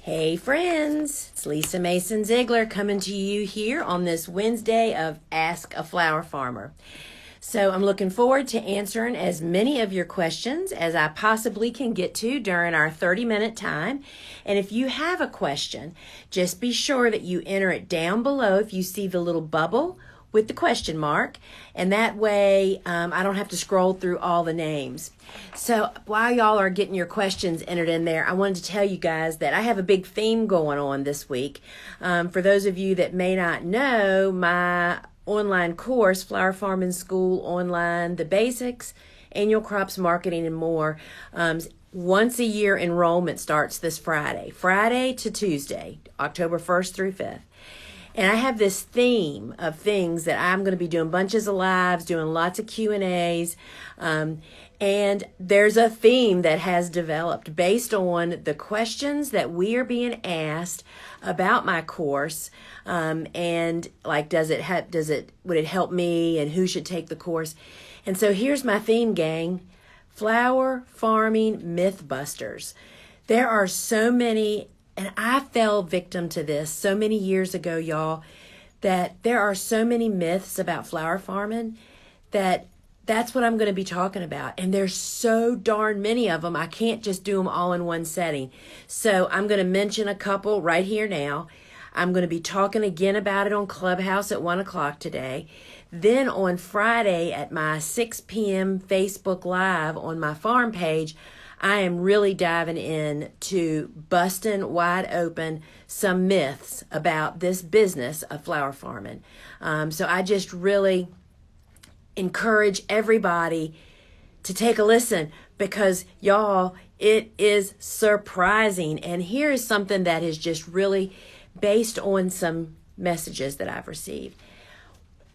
Hey friends, it's Lisa Mason Ziegler coming to you here on this Wednesday of Ask a Flower Farmer. So I'm looking forward to answering as many of your questions as I possibly can get to during our 30-minute time. And if you have a question, just be sure that you enter it down below if you see the little bubble with the question mark, and that way I don't have to scroll through all the names. So while y'all are getting your questions entered in there, I wanted to tell you guys that I have a big theme going on this week. For those of you that may not know, my online course, Flower Farming School Online, The Basics, Annual Crops Marketing, and more, once a year enrollment starts this Friday to Tuesday, October 1st through 5th. And I have this theme of things that I'm going to be doing bunches of lives, doing lots of Q&As. And there's a theme that has developed based on the questions that we are being asked about my course. And like, would it help me, and who should take the course? And so here's my theme, gang: flower farming mythbusters. There are so many. And I fell victim to this so many years ago, y'all, that there are so many myths about flower farming that's what I'm going to be talking about. And there's so darn many of them, I can't just do them all in one setting. So I'm going to mention a couple right here now. I'm going to be talking again about it on Clubhouse at 1 o'clock today. Then on Friday at my 6 p.m. Facebook Live on my farm page, I am really diving in to busting wide open some myths about this business of flower farming. So I just really encourage everybody to take a listen, because y'all, it is surprising. And here is something that is just really based on some messages that I've received.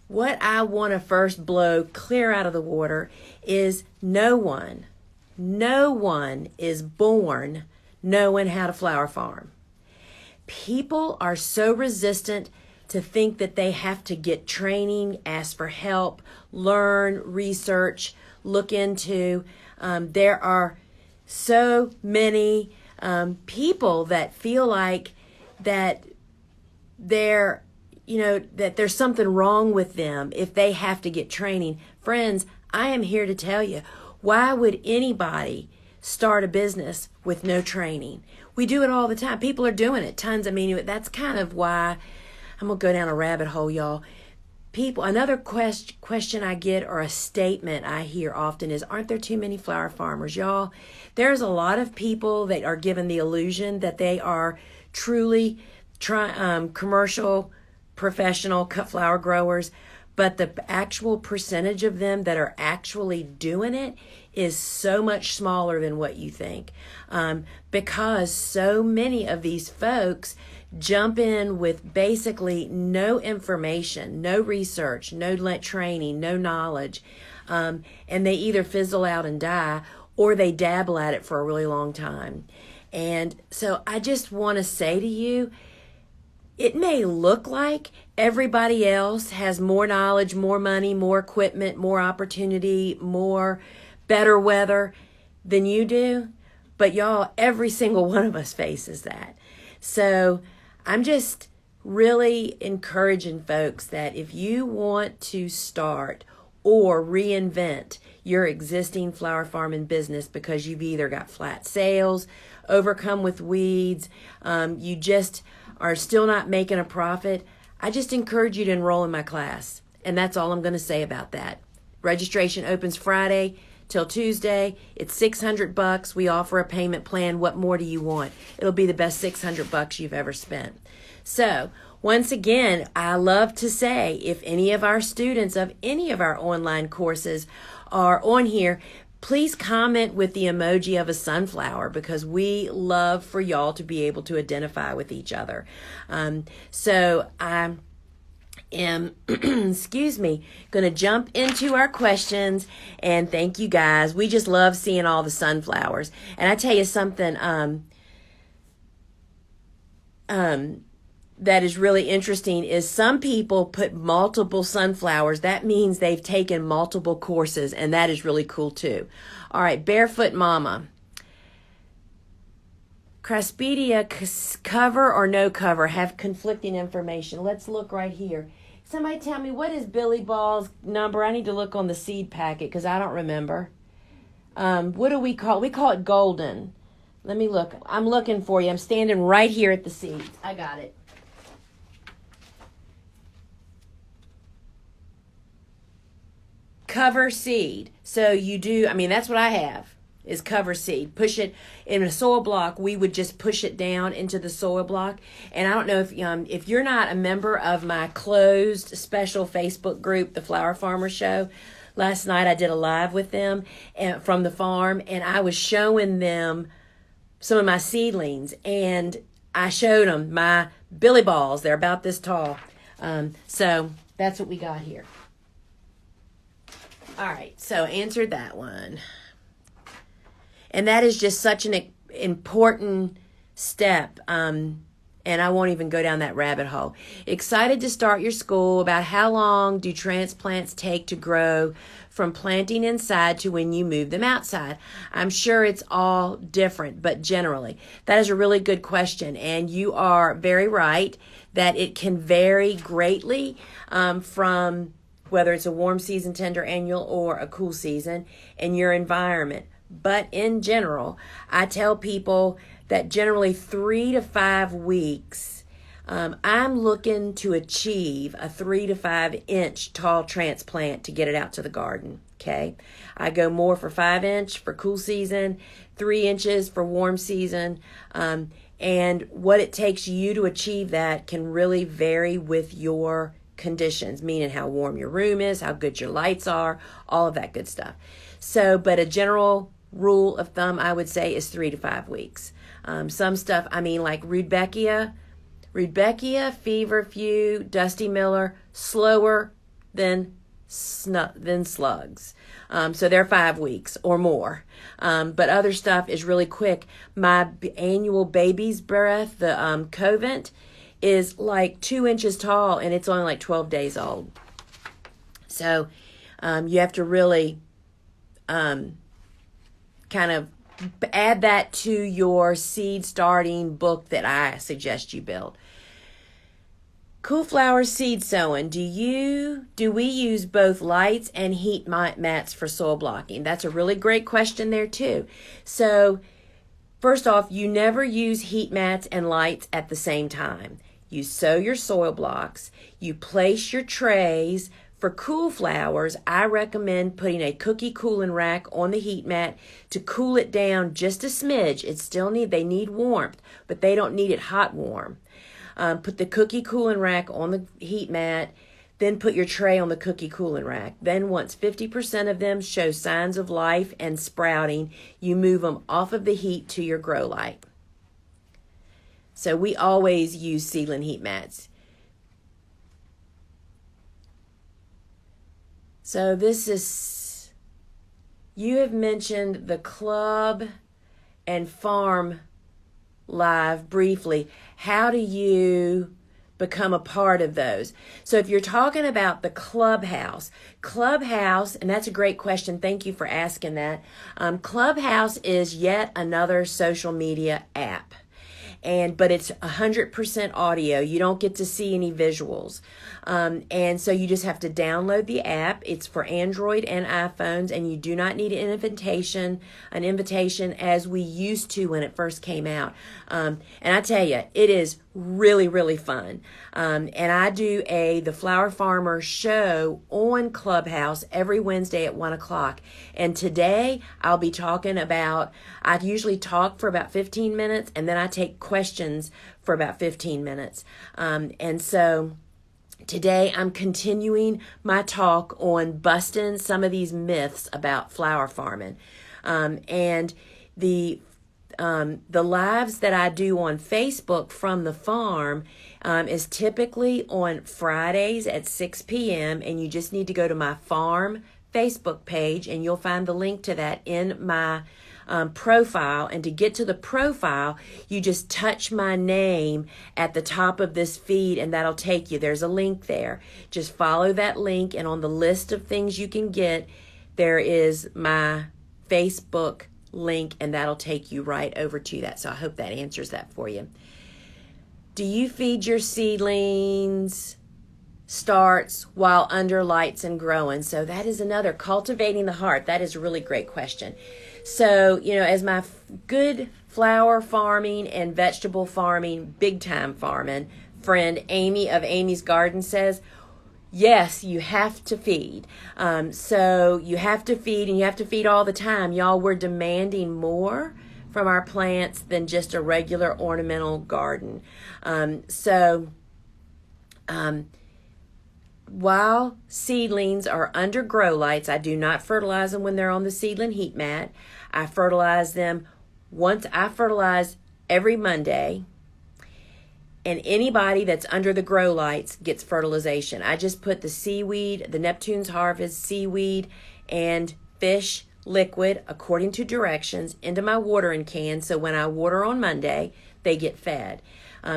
What I want to first blow clear out of the water is no one is born knowing how to flower farm. People are so resistant to think that they have to get training, ask for help, learn, research, look into. There are so many people that feel like that that there's something wrong with them if they have to get training. Friends, I am here to tell you, why would anybody start a business with no training? We do it all the time. People are doing it tons. I mean, that's kind of why I'm going to go down a rabbit hole, y'all. Another question I get, or a statement I hear often, is, aren't there too many flower farmers? Y'all, there's a lot of people that are given the illusion that they are truly commercial, professional cut flower growers. But the actual percentage of them that are actually doing it is so much smaller than what you think. Because so many of these folks jump in with basically no information, no research, no training, no knowledge. And they either fizzle out and die, or they dabble at it for a really long time. And so I just want to say to you, it may look like everybody else has more knowledge, more money, more equipment, more opportunity, better weather than you do. But y'all, every single one of us faces that. So I'm just really encouraging folks that if you want to start or reinvent your existing flower farming business because you've either got flat sales, overcome with weeds, you just are still not making a profit, I just encourage you to enroll in my class. And that's all I'm going to say about that. Registration opens Friday till Tuesday. It's $600. We offer a payment plan. What more do you want? It'll be the best $600 you've ever spent. So once again, I love to say, if any of our students of any of our online courses are on here, please comment with the emoji of a sunflower, because we love for y'all to be able to identify with each other. So I am, going to jump into our questions, and thank you guys. We just love seeing all the sunflowers. And I tell you something, that is really interesting is some people put multiple sunflowers. That means they've taken multiple courses, and that is really cool too. All right, Barefoot Mama. Craspedia cover or no cover have conflicting information. Let's look right here. Somebody tell me, what is Billy Ball's number? I need to look on the seed packet because I don't remember. What do we call it? We call it golden. Let me look. I'm looking for you. I'm standing right here at the seeds. I got it. Cover seed. So you do, that's what I have, is cover seed. Push it in a soil block. We would just push it down into the soil block. And I don't know if you're not a member of my closed special Facebook group, the Flower Farmer Show. Last night I did a live with them from the farm, and I was showing them some of my seedlings, and I showed them my Billy Balls. They're about this tall. So that's what we got here. All right, so answered that one. And that is just such an important step. And I won't even go down that rabbit hole. Excited to start your school. About how long do transplants take to grow from planting inside to when you move them outside? I'm sure it's all different, but generally. That is a really good question. And you are very right that it can vary greatly from whether it's a warm season tender annual or a cool season in your environment. But in general, I tell people that generally 3 to 5 weeks, I'm looking to achieve a 3 to 5 inch tall transplant to get it out to the garden. Okay. I go more for 5 inch for cool season, 3 inches for warm season. And what it takes you to achieve that can really vary with your conditions, meaning how warm your room is, how good your lights are, all of that good stuff. So, but a general rule of thumb, I would say, is 3 to 5 weeks. Some stuff, like Rudbeckia, Feverfew, Dusty Miller, slower than slugs. So they're 5 weeks or more. But other stuff is really quick. My annual baby's breath, the Covent, is like 2 inches tall, and it's only like 12 days old. So you have to really kind of add that to your seed starting book that I suggest you build. Cool flower seed sowing. Do we use both lights and heat mats for soil blocking? That's a really great question there too. So first off, you never use heat mats and lights at the same time. You sow your soil blocks, you place your trays. For cool flowers, I recommend putting a cookie cooling rack on the heat mat to cool it down just a smidge. They need warmth, but they don't need it hot warm. Put the cookie cooling rack on the heat mat, then put your tray on the cookie cooling rack. Then once 50% of them show signs of life and sprouting, you move them off of the heat to your grow light. So we always use seedling heat mats. So you have mentioned the club and farm live briefly. How do you become a part of those? So if you're talking about the Clubhouse, and that's a great question. Thank you for asking that. Clubhouse is yet another social media app. But it's 100% audio. You don't get to see any visuals. And so you just have to download the app. It's for Android and iPhones, and you do not need an invitation as we used to when it first came out. And I tell you, it is really, really fun. And I do the Flower Farmer show on Clubhouse every Wednesday at 1 o'clock. And today I'll be talking about, I usually talk for about 15 minutes, and then I take questions for about 15 minutes. And so today I'm continuing my talk on busting some of these myths about flower farming. And the lives that I do on Facebook from the farm is typically on Fridays at 6 p.m. And you just need to go to my farm Facebook page, and you'll find the link to that in my profile. And to get to the profile, you just touch my name at the top of this feed, and that'll take you. There's a link there. Just follow that link, and on the list of things you can get, there is my Facebook link, and that'll take you right over to that. So I hope that answers that for you. Do you feed your seedlings starts while under lights and growing? So that is another, cultivating the heart. That is a really great question. So, as my good flower farming and vegetable farming, big time farming friend Amy of Amy's Garden says, yes, you have to feed. So you have to feed, and you have to feed all the time. Y'all, we're demanding more from our plants than just a regular ornamental garden. While seedlings are under grow lights, I do not fertilize them when they're on the seedling heat mat. I fertilize them I fertilize every Monday. And anybody that's under the grow lights gets fertilization. I just put the seaweed, the Neptune's Harvest seaweed and fish liquid, according to directions, into my watering can. So when I water on Monday, they get fed.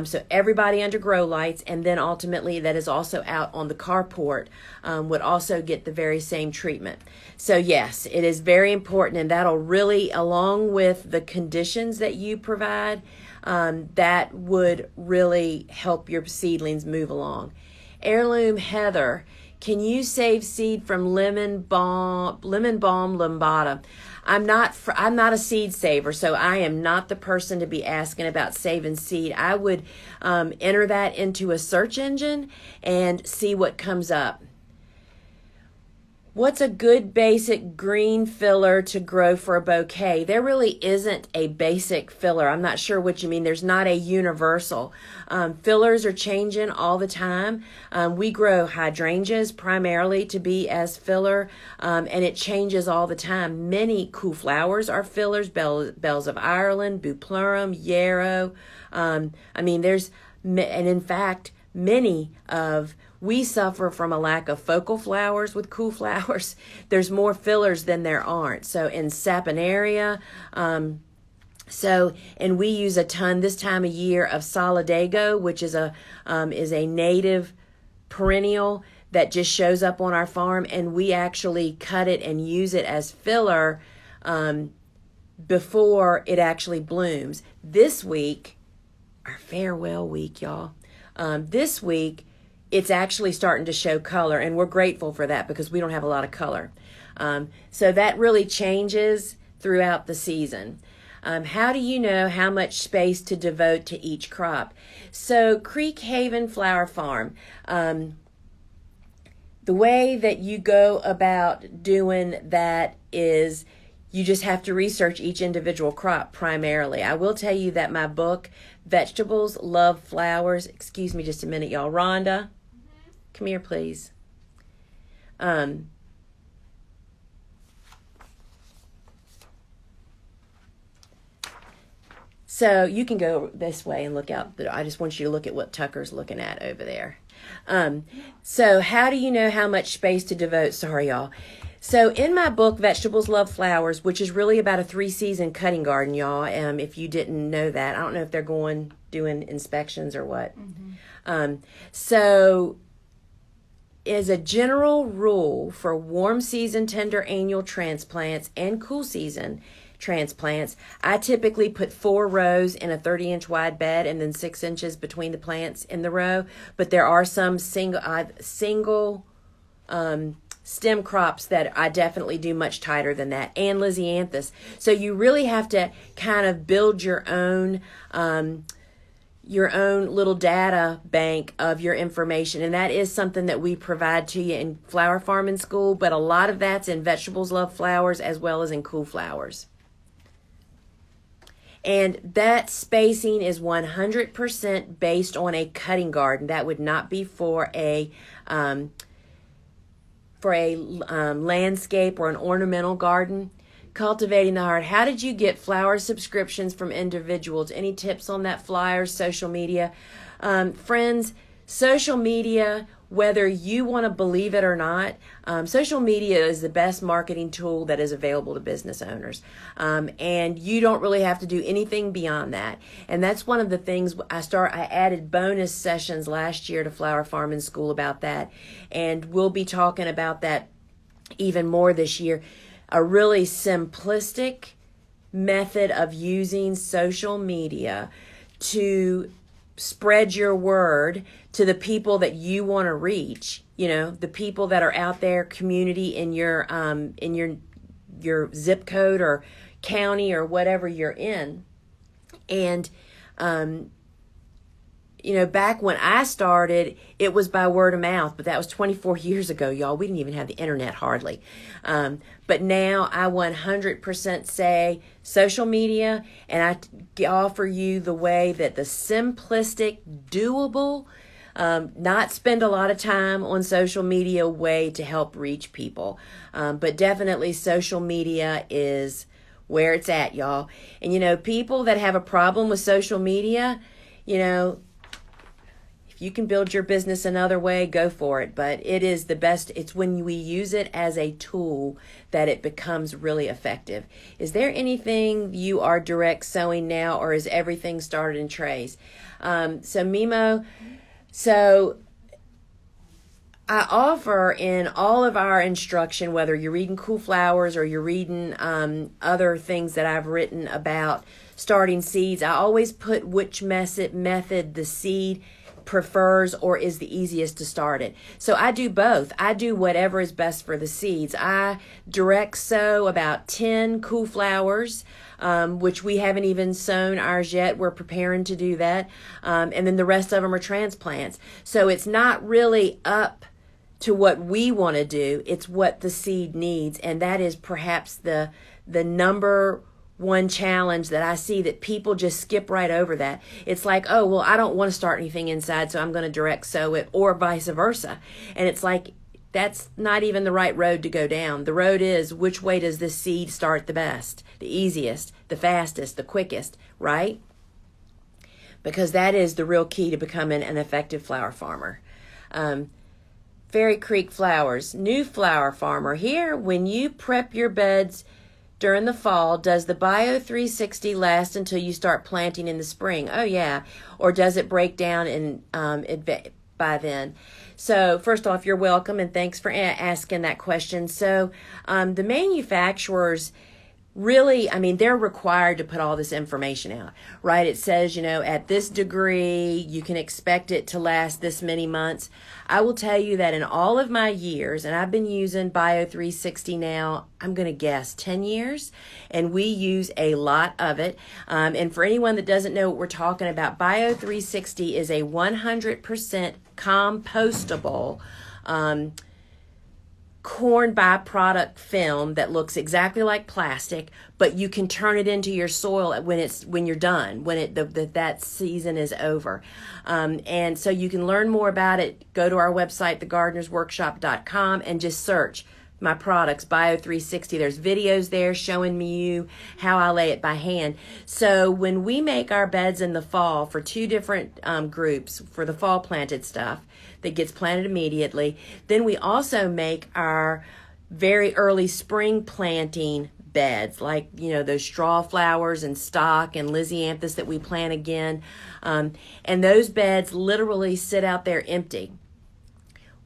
So everybody under grow lights, and then ultimately that is also out on the carport, would also get the very same treatment. So yes, it is very important, and that'll really, along with the conditions that you provide, that would really help your seedlings move along. Heirloom Heather, can you save seed from lemon balm lambada? I'm not a seed saver, so I am not the person to be asking about saving seed. I would enter that into a search engine and see what comes up. What's a good basic green filler to grow for a bouquet? There really isn't a basic filler. I'm not sure what you mean. There's not a universal. Fillers are changing all the time. We grow hydrangeas primarily to be as filler, and it changes all the time. Many cool flowers are fillers, bells of Ireland, bupleurum, yarrow. And in fact, we suffer from a lack of focal flowers with cool flowers. There's more fillers than there aren't. So in saponaria, and we use a ton this time of year of solidago, which is a native perennial that just shows up on our farm, and we actually cut it and use it as filler before it actually blooms. This week, our farewell week, y'all. This week, it's actually starting to show color, and we're grateful for that because we don't have a lot of color. So that really changes throughout the season. How do you know how much space to devote to each crop? So Creek Haven Flower Farm, the way that you go about doing that is you just have to research each individual crop primarily. I will tell you that my book, Vegetables Love Flowers, excuse me just a minute, y'all. Rhonda, come here, please. So you can go this way and look out. I just want you to look at what Tucker's looking at over there. So how do you know how much space to devote? Sorry, y'all. So in my book, Vegetables Love Flowers, which is really about a 3-season cutting garden, y'all, if you didn't know that. I don't know if they're doing inspections or what. Mm-hmm. So as a general rule for warm season tender annual transplants and cool season transplants, I typically put 4 rows in a 30-inch wide bed and then 6 inches between the plants in the row. But there are some single stem crops that I definitely do much tighter than that, and Lysianthus. So you really have to kind of build your own little data bank of your information, and that is something that we provide to you in Flower Farming School, but a lot of that's in Vegetables Love Flowers as well as in Cool Flowers. And that spacing is 100% based on a cutting garden. That would not be for a landscape or an ornamental garden. Cultivating the heart. How did you get flower subscriptions from individuals? Any tips on that? Flyers, social media? Friends, social media, whether you want to believe it or not, social media is the best marketing tool that is available to business owners. And you don't really have to do anything beyond that. And that's one of the things I added bonus sessions last year to Flower Farming School about that. And we'll be talking about that even more this year. A really simplistic method of using social media to spread your word to the people that you want to reach, the people that are out there, community in your zip code or county or whatever you're in. And back when I started, it was by word of mouth, but that was 24 years ago, y'all. We didn't even have the internet hardly. But now I 100% say social media, and I offer you the way that the simplistic, doable, not spend a lot of time on social media way to help reach people. But definitely social media is where it's at, y'all. And, people that have a problem with social media, if you can build your business another way, go for it. But it is the best. It's when we use it as a tool that it becomes really effective. Is there anything you are direct sewing now, or is everything started in trays? So Mimo, I offer in all of our instruction, whether you're reading Cool Flowers or you're reading other things that I've written about starting seeds, I always put which method the seed prefers or is the easiest to start it. So I do both. I do whatever is best for the seeds. I direct sow about 10 Cool Flowers, which we haven't even sown ours yet. We're preparing to do that. And then the rest of them are transplants. So it's not really up to what we want to do. It's what the seed needs. And that is perhaps the number one challenge that I see, that people just skip right over that. It's like, oh, well, I don't want to start anything inside, so I'm going to direct sow it, or vice versa. And it's like, that's not even the right road to go down. The road is, which way does this seed start the best, the easiest, the fastest, the quickest, right? Because that is the real key to becoming an effective flower farmer. Fairy Creek Flowers, new flower farmer here. When you prep your beds during the fall, does the Bio 360 last until you start planting in the spring? Oh, yeah. Or does it break down by then? So first off, you're welcome, and thanks for asking that question. So the manufacturers really, they're required to put all this information out, right? It says, at this degree, you can expect it to last this many months. I will tell you that in all of my years, and I've been using Bio 360 now, I'm going to guess 10 years, and we use a lot of it. And for anyone that doesn't know what we're talking about, Bio 360 is a 100% compostable corn byproduct film that looks exactly like plastic, but you can turn it into your soil when you're done, when that season is over. And so you can learn more about it. Go to our website, thegardenersworkshop.com, and just search my products, Bio 360. There's videos there showing you how I lay it by hand. So when we make our beds in the fall for two different groups, for the fall planted stuff that gets planted immediately, then we also make our very early spring planting beds, like those straw flowers and stock and lysianthus that we plant again, and those beds literally sit out there empty.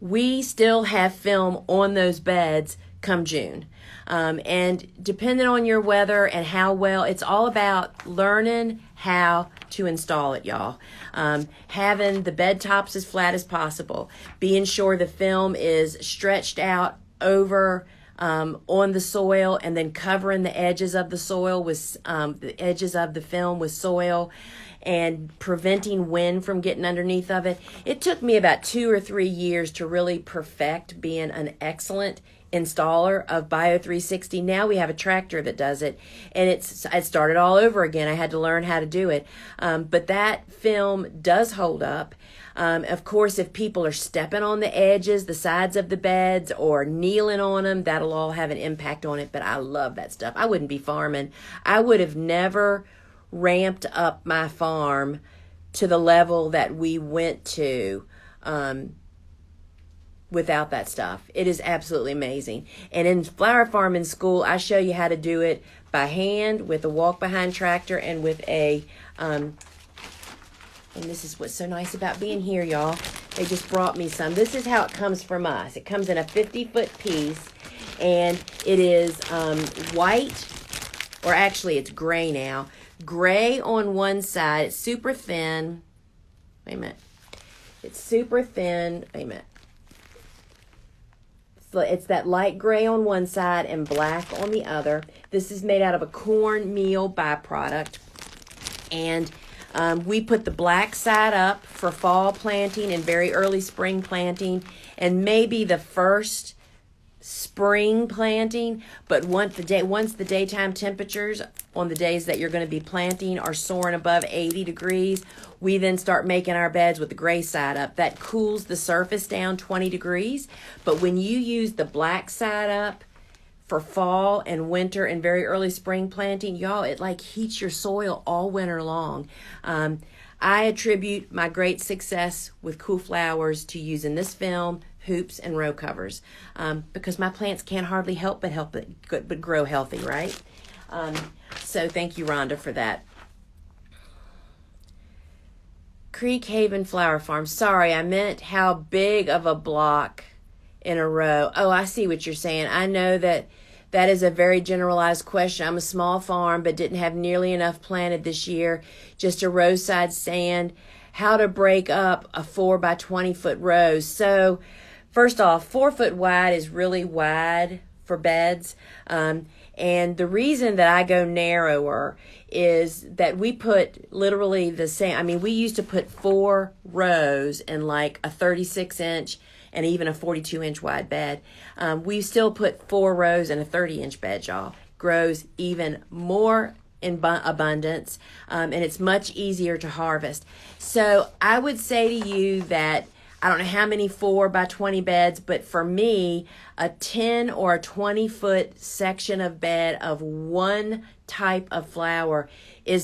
We still have film on those beds come June. And depending on your weather and how well, it's all about learning how to install it, y'all. Having the bed tops as flat as possible, being sure the film is stretched out over on the soil, and then covering the edges of the soil with the edges of the film with soil, and preventing wind from getting underneath of it. It took me about 2 or 3 years to really perfect being an excellent installer of Bio 360. Now we have a tractor that does it, and it started all over again. I had to learn how to do it. But that film does hold up. Of course, if people are stepping on the edges, the sides of the beds, or kneeling on them, that'll all have an impact on it. But I love that stuff. I wouldn't be farming. I would have never ramped up my farm to the level that we went to without that stuff. It is absolutely amazing. And in flower farming school, I show you how to do it by hand with a walk behind tractor and with a and this is what's so nice about being here, y'all. They just brought me some. This is how it comes from us. It comes in a 50-foot piece, and it is white or actually it's gray now. Gray on one side, it's super thin. Wait a minute. It's super thin. Wait a minute. So it's that light gray on one side and black on the other. This is made out of a cornmeal byproduct. And we put the black side up for fall planting and very early spring planting and maybe the first spring planting. But once the daytime temperatures on the days that you're going to be planting are soaring above 80 degrees, we then start making our beds with the gray side up. That cools the surface down 20 degrees. But when you use the black side up for fall and winter and very early spring planting, y'all, it like heats your soil all winter long. I attribute my great success with Cool Flowers to using this film, hoops, and row covers, because my plants can't hardly help but grow healthy, right? So thank you, Rhonda, for that. Creek Haven Flower Farm. Sorry, I meant how big of a block in a row. Oh, I see what you're saying. I know that is a very generalized question. I'm a small farm, but didn't have nearly enough planted this year. Just a roadside stand. How to break up a 4 by 20 foot row. So, first off, 4 foot wide is really wide for beds. And the reason that I go narrower is that we put literally the same. I mean, we used to put 4 rows in like a 36-inch and even a 42-inch wide bed. We still put 4 rows in a 30-inch bed, y'all. Grows even more in abundance, and it's much easier to harvest. So I would say to you that I don't know how many 4 by 20 beds, but for me, a 10 or a 20 foot section of bed of one type of flower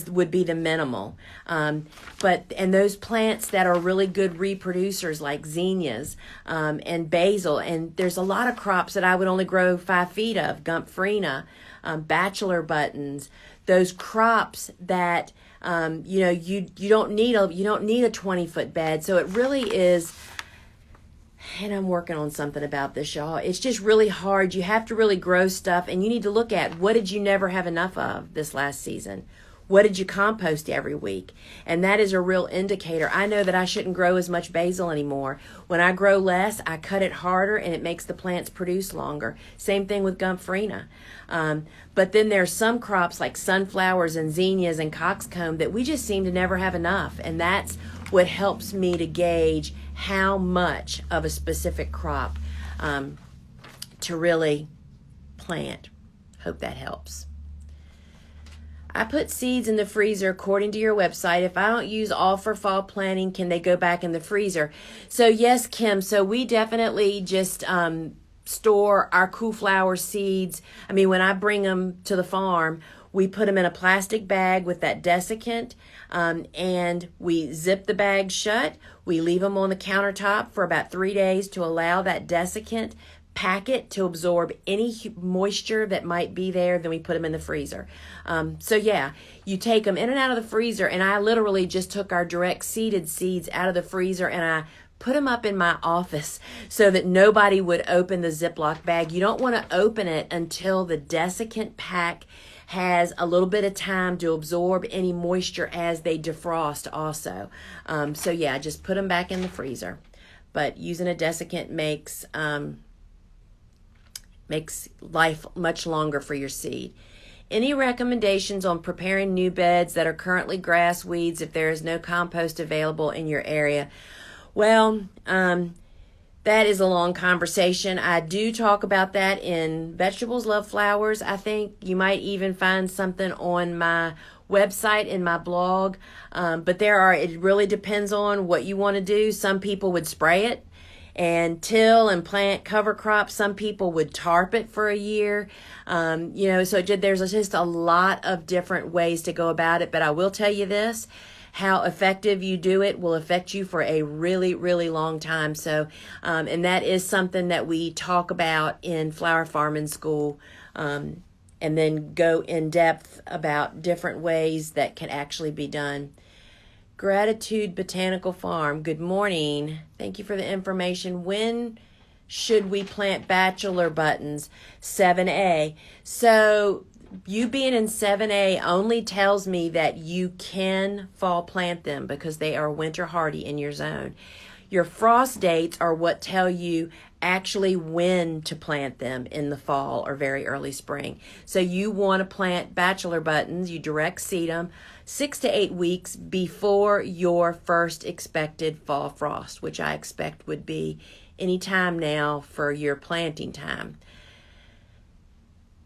would be the minimal. And those plants that are really good reproducers like zinnias and basil, and there's a lot of crops that I would only grow 5 feet of, Gomphrena, bachelor buttons, those crops that you don't need a 20 foot bed. So it really is. And I'm working on something about this, y'all. It's just really hard. You have to really grow stuff, and you need to look at what did you never have enough of this last season? What did you compost every week? And that is a real indicator. I know that I shouldn't grow as much basil anymore. When I grow less, I cut it harder, and it makes the plants produce longer. Same thing with Gomphrena. But then there's some crops like sunflowers and zinnias and coxcomb that we just seem to never have enough. And that's what helps me to gauge how much of a specific crop to really plant. Hope that helps. I put seeds in the freezer according to your website. If I don't use all for fall planting, can they go back in the freezer? So yes, Kim, so we definitely just store our Cool Flower seeds. I mean, when I bring them to the farm, we put them in a plastic bag with that desiccant, and we zip the bag shut. We leave them on the countertop for about 3 days to allow that desiccant packet to absorb any moisture that might be there. Then we put them in the freezer. So yeah, you take them in and out of the freezer, and I literally just took our direct seeded seeds out of the freezer and I put them up in my office so that nobody would open the Ziploc bag. You don't want to open it until the desiccant pack has a little bit of time to absorb any moisture as they defrost also. So yeah, just put them back in the freezer. But using a desiccant makes life much longer for your seed. Any recommendations on preparing new beds that are currently grass weeds if there is no compost available in your area? Well, that is a long conversation. I do talk about that in Vegetables Love Flowers. I think you might even find something on my website in my blog. But it really depends on what you want to do. Some people would spray it and till and plant cover crops. Some people would tarp it for a year. So there's just a lot of different ways to go about it. But I will tell you this, how effective you do it will affect you for a really, really long time. So, and that is something that we talk about in Flower Farming School, and then go in depth about different ways that can actually be done. Gratitude Botanical Farm. Good morning. Thank you for the information. When should we plant bachelor buttons? 7A. So you being in 7A only tells me that you can fall plant them because they are winter hardy in your zone. Your frost dates are what tell you actually when to plant them in the fall or very early spring. So you want to plant bachelor buttons, you direct seed them 6 to 8 weeks before your first expected fall frost, which I expect would be any time now for your planting time.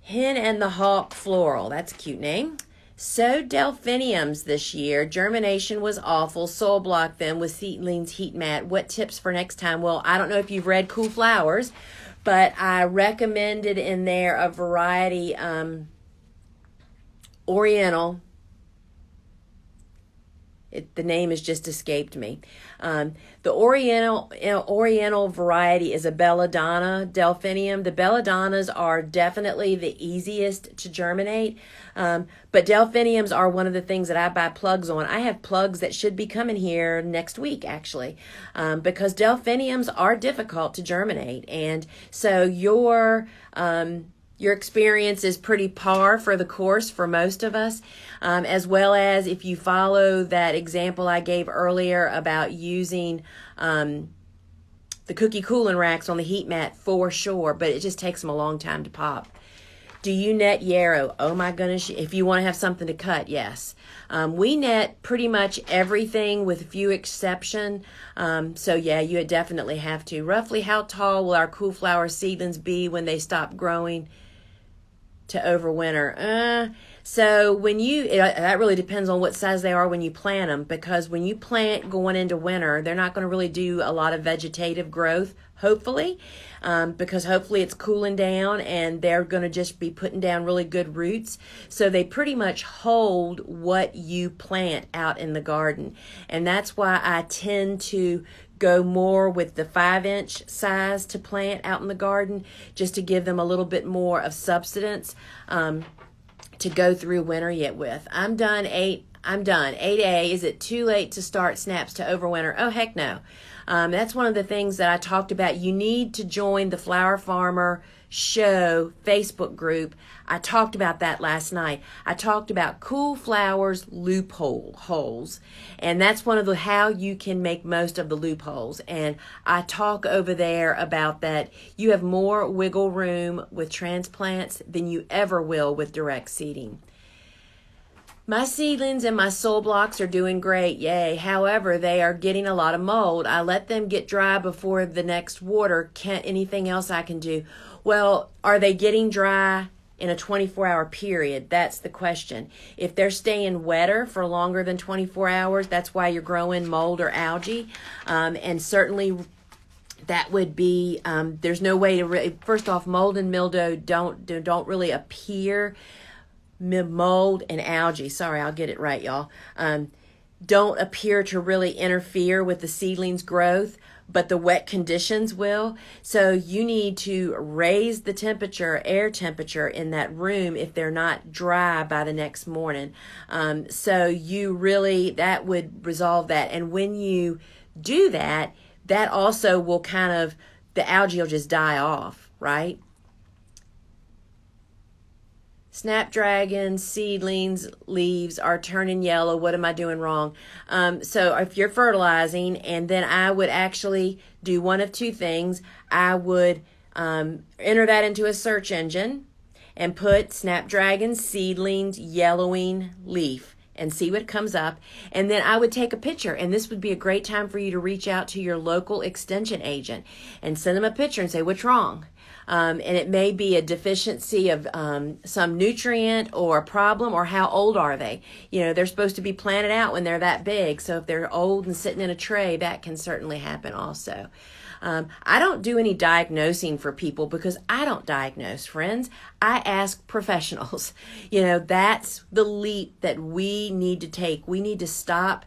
Hen and the Hawk Floral, that's a cute name. Sowed Delphiniums this year. Germination was awful. Soil blocked them with Seedlings heat mat. What tips for next time? Well, I don't know if you've read Cool Flowers, but I recommended in there a variety, Oriental. The name has just escaped me. The Oriental variety is a belladonna delphinium. The belladonnas are definitely the easiest to germinate, but delphiniums are one of the things that I buy plugs on. I have plugs that should be coming here next week, actually, because delphiniums are difficult to germinate, and so your experience is pretty par for the course for most of us, as well as if you follow that example I gave earlier about using the cookie cooling racks on the heat mat for sure, but it just takes them a long time to pop. Do you net yarrow? Oh my goodness, if you want to have something to cut, yes. We net pretty much everything with a few exception. So yeah, you definitely have to. Roughly how tall will our cool flower seedlings be when they stop growing to overwinter? So when that really depends on what size they are when you plant them, because when you plant going into winter, they're not going to really do a lot of vegetative growth, hopefully, because hopefully it's cooling down and they're going to just be putting down really good roots. So they pretty much hold what you plant out in the garden. And that's why I tend to go more with the 5-inch size to plant out in the garden, just to give them a little bit more of substance to go through winter yet with. I'm done. 8A, is it too late to start snaps to overwinter? Oh, heck no. That's one of the things that I talked about. You need to join the Flower Farmer Show Facebook group. I talked about that last night. I talked about cool flowers loopholes, and that's one of the how you can make most of the loopholes. And I talk over there about that. You have more wiggle room with transplants than you ever will with direct seeding. My seedlings and my soil blocks are doing great, yay. However, they are getting a lot of mold. I let them get dry before the next water. Can't anything else I can do? Well, are they getting dry in a 24-hour period? That's the question. If they're staying wetter for longer than 24 hours, that's why you're growing mold or algae. And certainly that would be, there's no way to, first off, mold and mildew don't really appear. Mold and algae, sorry, I'll get it right, y'all, don't appear to really interfere with the seedling's growth, but the wet conditions will. So you need to raise the temperature, air temperature in that room if they're not dry by the next morning. So you really, that would resolve that. And when you do that, that also will kind of, the algae will just die off, right? Snapdragon seedlings leaves are turning yellow. What am I doing wrong? So if you're fertilizing, and then I would actually do one of two things. I would enter that into a search engine and put Snapdragon seedlings yellowing leaf and see what comes up. And then I would take a picture, and this would be a great time for you to reach out to your local extension agent and send them a picture and say, what's wrong? And it may be a deficiency of some nutrient or a problem, or how old are they? You know, they're supposed to be planted out when they're that big. So if they're old and sitting in a tray, that can certainly happen also. I don't do any diagnosing for people because I don't diagnose, friends. I ask professionals. You know, that's the leap that we need to take. We need to stop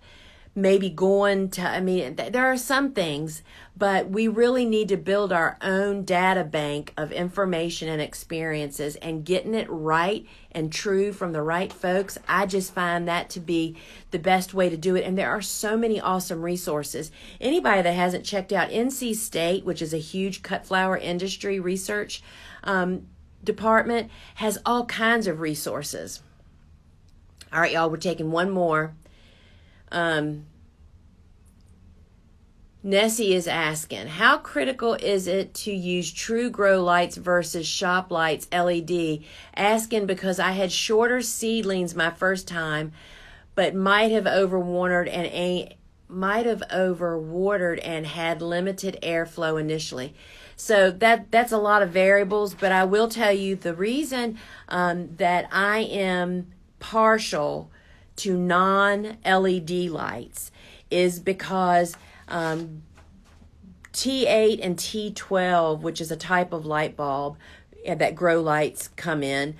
maybe going to, I mean, there are some things, but we really need to build our own data bank of information and experiences, and getting it right and true from the right folks. I just find that to be the best way to do it. And there are so many awesome resources. Anybody that hasn't checked out NC State, which is a huge cut flower industry research department has all kinds of resources. All right, y'all, we're taking one more. Nessie is asking, how critical is it to use true grow lights versus shop lights LED? Asking because I had shorter seedlings my first time, but might have overwatered and had limited airflow initially. So that's a lot of variables, but I will tell you the reason that I am partial to non-LED lights is because T8 and T12, which is a type of light bulb that grow lights come in,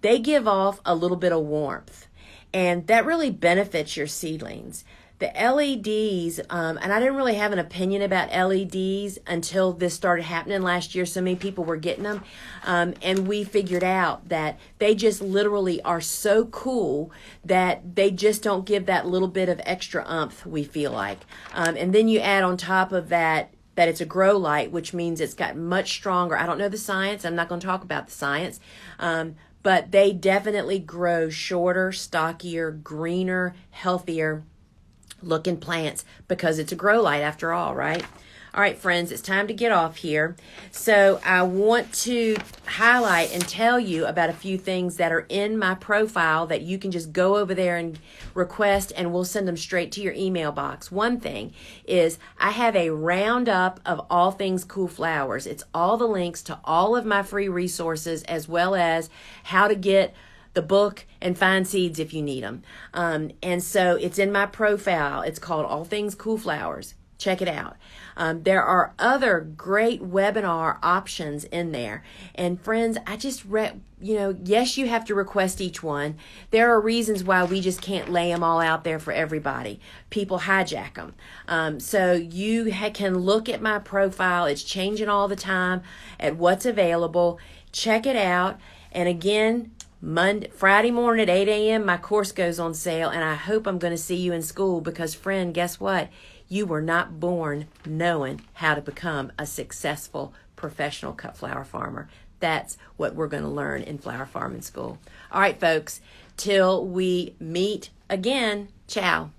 they give off a little bit of warmth, and that really benefits your seedlings. The LEDs, and I didn't really have an opinion about LEDs until this started happening last year. So many people were getting them, and we figured out that they just literally are so cool that they just don't give that little bit of extra oomph, we feel like. And then you add on top of that it's a grow light, which means it's got much stronger. I don't know the science. I'm not going to talk about the science. But they definitely grow shorter, stockier, greener, healthier looking plants because it's a grow light after all, right? All right, friends, it's time to get off here. So I want to highlight and tell you about a few things that are in my profile that you can just go over there and request, and we'll send them straight to your email box. One thing is I have a roundup of all things cool flowers. It's all the links to all of my free resources, as well as how to get the book and find seeds if you need them. And so it's in my profile. It's called All Things Cool Flowers. Check it out. There are other great webinar options in there. And friends, I just yes, you have to request each one. There are reasons why we just can't lay them all out there for everybody. People hijack them. So you can look at my profile. It's changing all the time at what's available. Check it out. And again, Friday morning at 8 a.m., my course goes on sale, and I hope I'm going to see you in school because, friend, guess what? You were not born knowing how to become a successful professional cut flower farmer. That's what we're going to learn in flower farming school. All right, folks, till we meet again, ciao.